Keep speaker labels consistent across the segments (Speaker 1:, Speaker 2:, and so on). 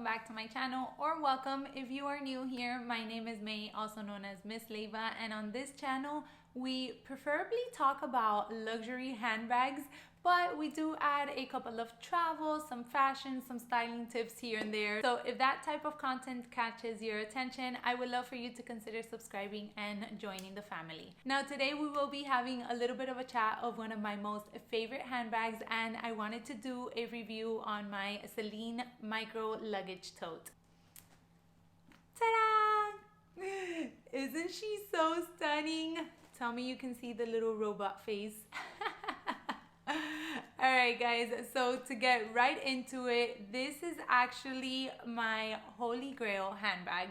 Speaker 1: back to my channel, or welcome if you are new here. My name is May, also known as Miss Leva, and on this channel we preferably talk about luxury handbags, but we do add a couple of travel, some fashion, some styling tips here and there. So if that type of content catches your attention, I would love for you to consider subscribing and joining the family. Now today we will be having a little bit of a chat of one of my most favorite handbags, and I wanted to do a review on my Celine Micro Luggage Tote. Ta-da! Isn't she so stunning? Tell me you can see the little robot face. Alright guys, so to get right into it, this is actually my holy grail handbag.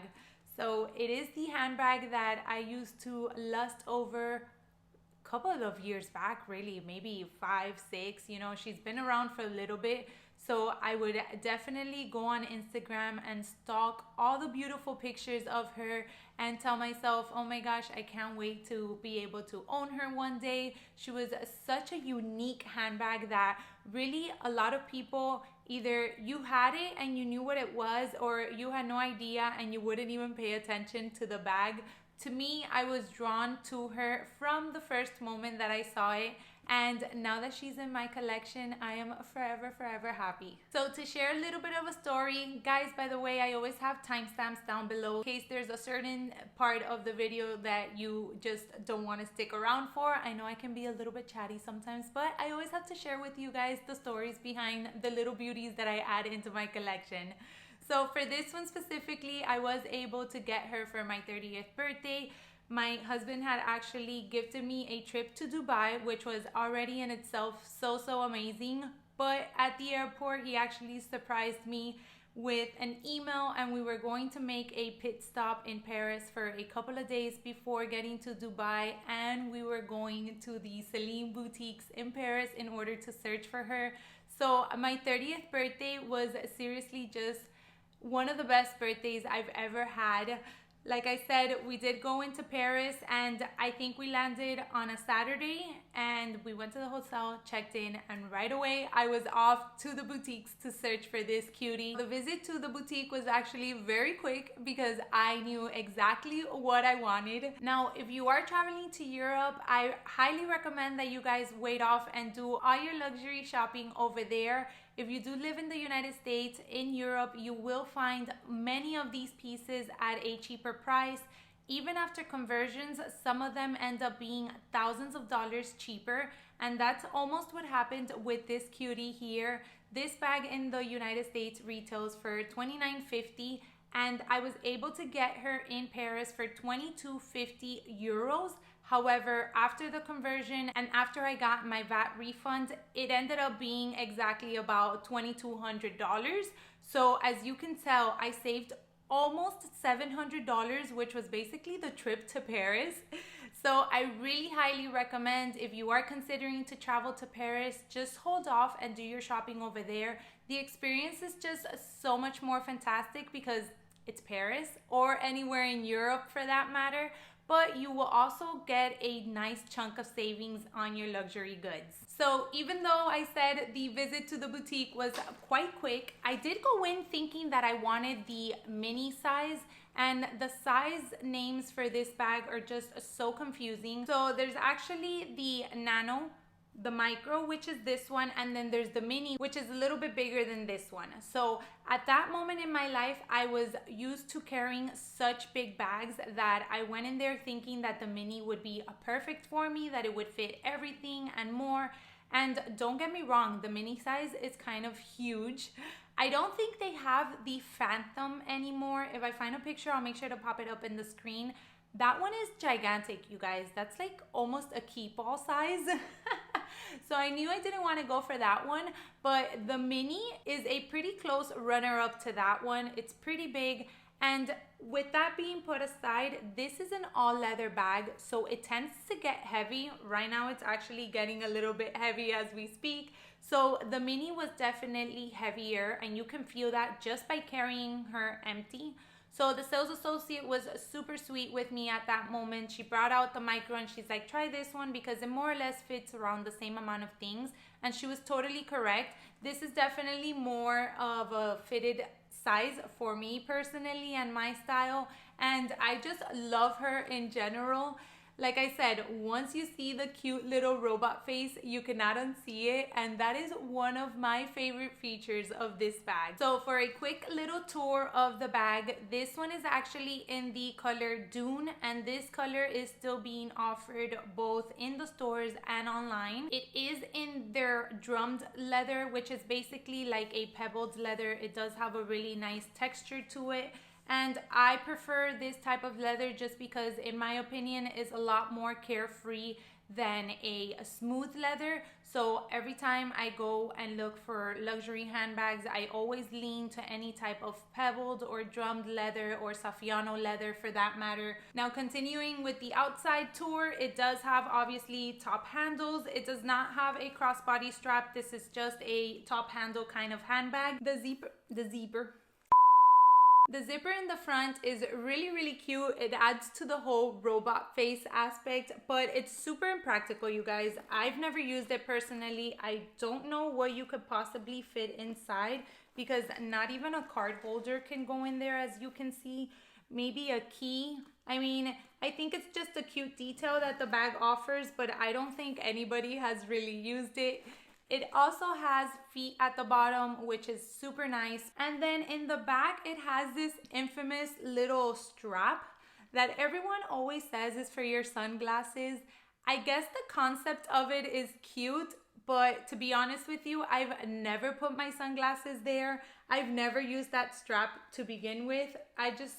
Speaker 1: So it is the handbag that I used to lust over a couple of years back, really, maybe 5, 6, you know, she's been around for a little bit. So I would definitely go on Instagram and stalk all the beautiful pictures of her and tell myself, oh my gosh, I can't wait to be able to own her one day. She was such a unique handbag that really a lot of people, either you had it and you knew what it was, or you had no idea and you wouldn't even pay attention to the bag. To me, I was drawn to her from the first moment that I saw it. And now that she's in my collection, I am forever, forever happy. So to share a little bit of a story, guys, by the way, I always have timestamps down below in case there's a certain part of the video that you just don't want to stick around for. I know I can be a little bit chatty sometimes, but I always have to share with you guys the stories behind the little beauties that I add into my collection. So for this one specifically, I was able to get her for my 30th birthday. My husband had actually gifted me a trip to Dubai, which was already in itself so amazing. But at the airport, he actually surprised me with an email, and we were going to make a pit stop in Paris for a couple of days before getting to Dubai, and we were going to the Celine boutiques in Paris in order to search for her. So my 30th birthday was seriously just one of the best birthdays I've ever had. Like I said, we did go into Paris, and I think we landed on a Saturday, and we went to the hotel, checked in, and right away I was off to the boutiques to search for this cutie. The visit to the boutique was actually very quick because I knew exactly what I wanted. Now, if you are traveling to Europe, I highly recommend that you guys wait off and do all your luxury shopping over there. If you do live in the United States, in Europe, you will find many of these pieces at a cheaper price. Even after conversions, some of them end up being thousands of dollars cheaper. And that's almost what happened with this cutie here. This bag in the United States retails for $29.50. And I was able to get her in Paris for 22.50 euros. However, after the conversion and after I got my VAT refund, it ended up being exactly about $2,200. So as you can tell, I saved almost $700, which was basically the trip to Paris. So I really highly recommend, if you are considering to travel to Paris, just hold off and do your shopping over there. The experience is just so much more fantastic because it's Paris, or anywhere in Europe for that matter. But you will also get a nice chunk of savings on your luxury goods. So even though I said the visit to the boutique was quite quick, I did go in thinking that I wanted the mini size, and the size names for this bag are just so confusing. So there's actually the nano, the micro, which is this one, and then there's the mini, which is a little bit bigger than this one. So at that moment in my life, I was used to carrying such big bags that I went in there thinking that the mini would be perfect for me, that it would fit everything and more. And don't get me wrong, the mini size is kind of huge. I don't think they have the Phantom anymore. If I find a picture, I'll make sure to pop it up in the screen. That one is gigantic, you guys. That's like almost a Keepall size. So I knew I didn't want to go for that one, but the mini is a pretty close runner-up to that one. It's pretty big, and with that being put aside, this is an all-leather bag, so it tends to get heavy. Right now, it's actually getting a little bit heavy as we speak. So the mini was definitely heavier, and you can feel that just by carrying her empty. So the sales associate was super sweet with me at that moment. She brought out the micro and she's like, try this one because it more or less fits around the same amount of things. And she was totally correct. This is definitely more of a fitted size for me personally and my style, and I just love her in general. Like I said, once you see the cute little robot face, you cannot unsee it, and that is one of my favorite features of this bag. So for a quick little tour of the bag, this one is actually in the color Dune, and this color is still being offered both in the stores and online. It is in their drummed leather, which is basically like a pebbled leather. It does have a really nice texture to it. And I prefer this type of leather just because, in my opinion, is a lot more carefree than a smooth leather. So every time I go and look for luxury handbags, I always lean to any type of pebbled or drummed leather or Saffiano leather for that matter. Now, continuing with the outside tour, it does have obviously top handles. It does not have a crossbody strap. This is just a top handle kind of handbag. The zipper in the front is really cute. It adds to the whole robot face aspect, but it's super impractical, you guys. I've never used it personally. I don't know what you could possibly fit inside because not even a card holder can go in there, as you can see. Maybe a key. I mean, I think it's just a cute detail that the bag offers, but I don't think anybody has really used it. It also has feet at the bottom, which is super nice. And then in the back, it has this infamous little strap that everyone always says is for your sunglasses. I guess the concept of it is cute, but to be honest with you, I've never put my sunglasses there. I've never used that strap to begin with. I just,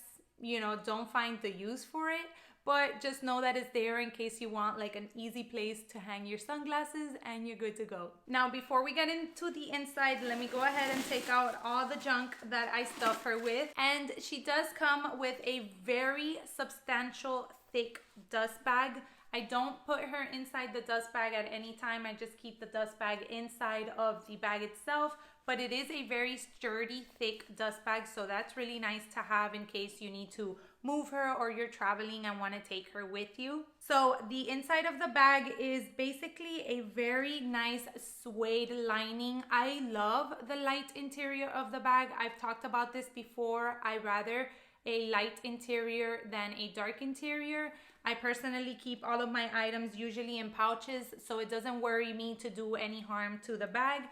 Speaker 1: don't find the use for it. But just know that it's there in case you want like an easy place to hang your sunglasses, and you're good to go. Now, before we get into the inside, let me go ahead and take out all the junk that I stuff her with. And she does come with a very substantial, thick dust bag. I don't put her inside the dust bag at any time. I just keep the dust bag inside of the bag itself. But it is a very sturdy, thick dust bag, so that's really nice to have in case you need to move her or you're traveling and want to take her with you. So the inside of the bag is basically a very nice suede lining. I love the light interior of the bag. I've talked about this before. I rather a light interior than a dark interior. I personally keep all of my items usually in pouches, so it doesn't worry me to do any harm to the bag.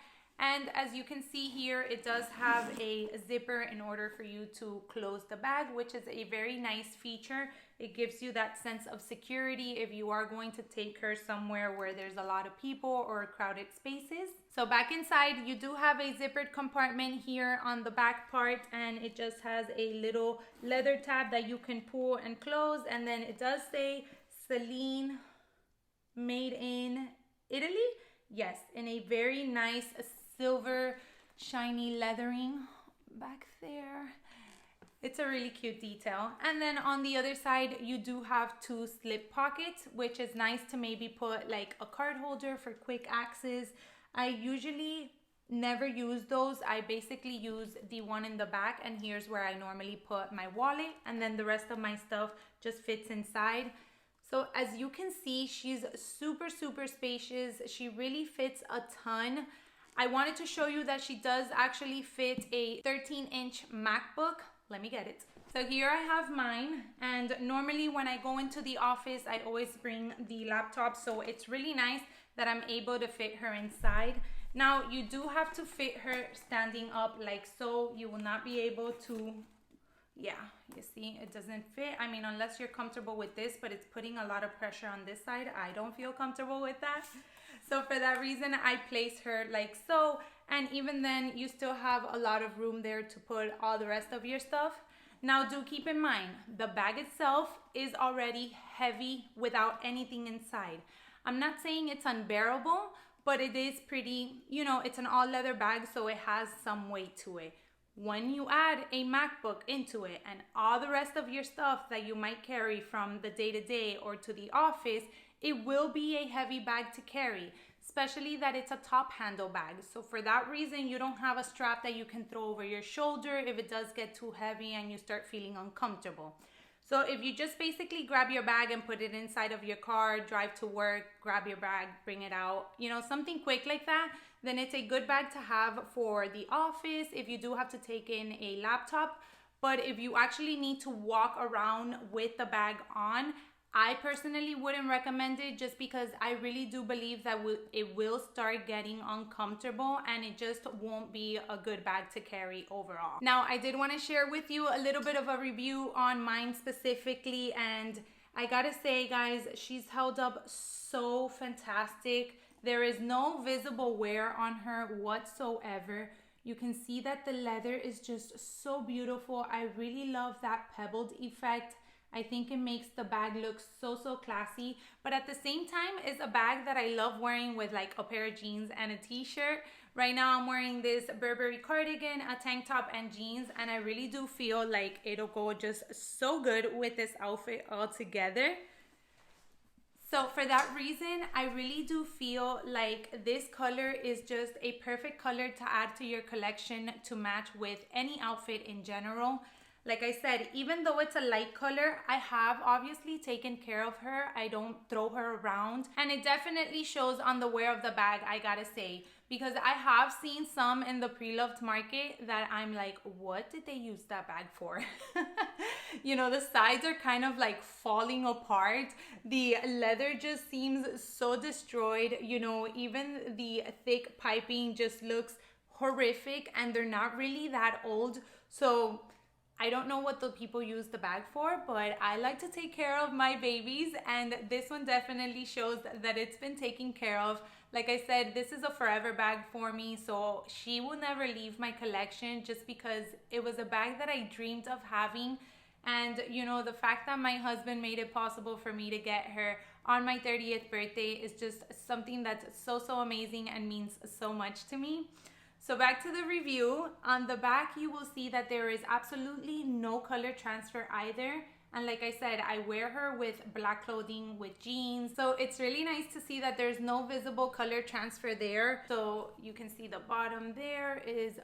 Speaker 1: And as you can see here, it does have a zipper in order for you to close the bag, which is a very nice feature. It gives you that sense of security if you are going to take her somewhere where there's a lot of people or crowded spaces. So back inside, you do have a zippered compartment here on the back part, and it just has a little leather tab that you can pull and close. And then it does say Celine, made in Italy. Yes, in a very nice silver shiny leathering back there. It's a really cute detail. And then on the other side, you do have two slip pockets, which is nice to maybe put like a card holder for quick access. I usually never use those. I basically use the one in the back, and here's where I normally put my wallet, and then the rest of my stuff just fits inside. So as you can see, she's super spacious. She really fits a ton. I wanted to show you that she does actually fit a 13-inch MacBook. Let me get it. So here I have mine, and normally when I go into the office, I always bring the laptop, so it's really nice that I'm able to fit her inside. Now, you do have to fit her standing up like so. You will not be able to, yeah, you see, it doesn't fit. I mean, unless you're comfortable with this, but it's putting a lot of pressure on this side. I don't feel comfortable with that. So for that reason, I place her like so. And even then, you still have a lot of room there to put all the rest of your stuff. Now, do keep in mind, the bag itself is already heavy without anything inside. I'm not saying it's unbearable, but it is pretty, it's an all leather bag, so it has some weight to it. When you add a MacBook into it and all the rest of your stuff that you might carry from the day-to-day or to the office, it will be a heavy bag to carry, especially that it's a top handle bag. So for that reason, you don't have a strap that you can throw over your shoulder if it does get too heavy and you start feeling uncomfortable. So if you just basically grab your bag and put it inside of your car, drive to work, grab your bag, bring it out, something quick like that, then it's a good bag to have for the office if you do have to take in a laptop. But if you actually need to walk around with the bag on, I personally wouldn't recommend it, just because I really do believe that it will start getting uncomfortable and it just won't be a good bag to carry overall. Now, I did want to share with you a little bit of a review on mine specifically, and I gotta say, guys, she's held up so fantastic. There is no visible wear on her whatsoever. You can see that the leather is just so beautiful. I really love that pebbled effect. I think it makes the bag look so classy, but at the same time, it's a bag that I love wearing with like a pair of jeans and a t-shirt. Right now I'm wearing this Burberry cardigan, a tank top and jeans, and I really do feel like it'll go just so good with this outfit all together. So for that reason, I really do feel like this color is just a perfect color to add to your collection to match with any outfit in general. Like I said, even though it's a light color, I have obviously taken care of her. I don't throw her around, and it definitely shows on the wear of the bag, I gotta say, because I have seen some in the pre-loved market that I'm like, what did they use that bag for? You know, the sides are kind of like falling apart. The leather just seems so destroyed. You know, even the thick piping just looks horrific, and they're not really that old. So I don't know what the people use the bag for, but I like to take care of my babies, and this one definitely shows that it's been taken care of. Like I said, this is a forever bag for me, so she will never leave my collection, just because it was a bag that I dreamed of having. And you know, the fact that my husband made it possible for me to get her on my 30th birthday is just something that's so amazing and means so much to me. So back to the review. On the back, you will see that there is absolutely no color transfer either. And like I said, I wear her with black clothing, with jeans. So it's really nice to see that there's no visible color transfer there. So you can see the bottom there is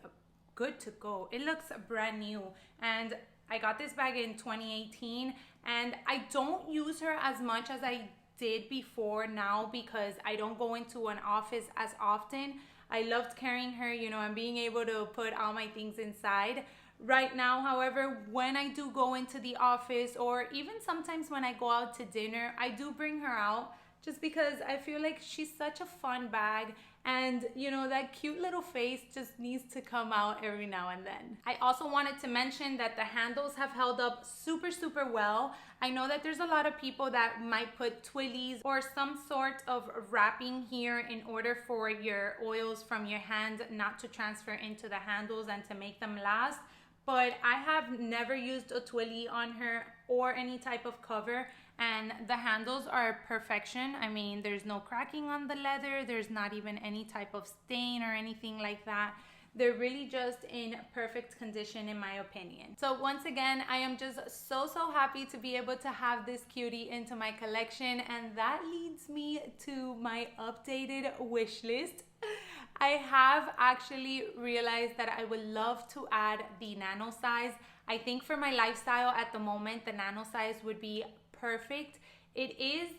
Speaker 1: good to go. It looks brand new. And I got this bag in 2018. And I don't use her as much as I did before now, because I don't go into an office as often. I loved carrying her, you know, and being able to put all my things inside. Right now, however, when I do go into the office, or even sometimes when I go out to dinner, I do bring her out, just because I feel like she's such a fun bag, and you know, that cute little face just needs to come out every now and then. I also wanted to mention that the handles have held up super well. I know that there's a lot of people that might put twillies or some sort of wrapping here in order for your oils from your hand not to transfer into the handles and to make them last. But I have never used a twilly on her or any type of cover, and the handles are perfection. I mean, there's no cracking on the leather, there's not even any type of stain or anything like that. They're really just in perfect condition in my opinion. So once again, I am just so happy to be able to have this cutie into my collection, and that leads me to my updated wish list. I have actually realized that I would love to add the nano size. I think for my lifestyle at the moment, the nano size would be perfect. It is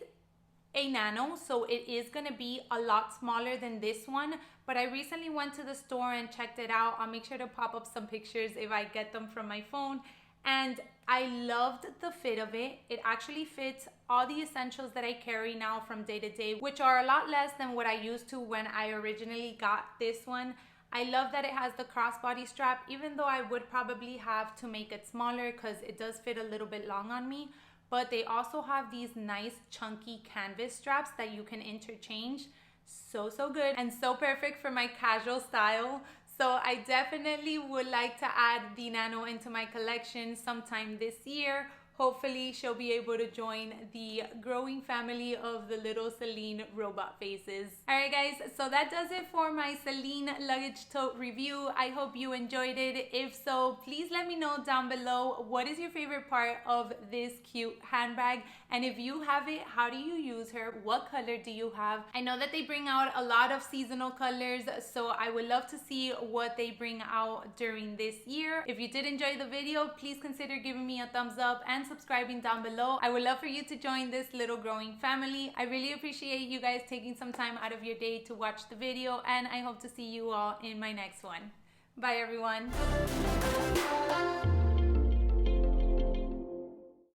Speaker 1: a nano, so it is gonna be a lot smaller than this one, but I recently went to the store and checked it out. I'll make sure to pop up some pictures if I get them from my phone, and I loved the fit of it. It actually fits all the essentials that I carry now from day to day, which are a lot less than what I used to when I originally got this one. I love that it has the crossbody strap, even though I would probably have to make it smaller because it does fit a little bit long on me. But they also have these nice chunky canvas straps that you can interchange. So good, and so perfect for my casual style. So I definitely would like to add the nano into my collection sometime this year. Hopefully she'll be able to join the growing family of the little Celine robot faces. Alright guys, so that does it for my Celine luggage tote review. I hope you enjoyed it. If so, please let me know down below what is your favorite part of this cute handbag, And if you have it, how do you use her? What color do you have? I know that they bring out a lot of seasonal colors, so I would love to see what they bring out during this year. If you did enjoy the video, please consider giving me a thumbs up and subscribing down below. I would love for you to join this little growing family. I really appreciate you guys taking some time out of your day to watch the video, and I hope to see you all in my next one. Bye everyone.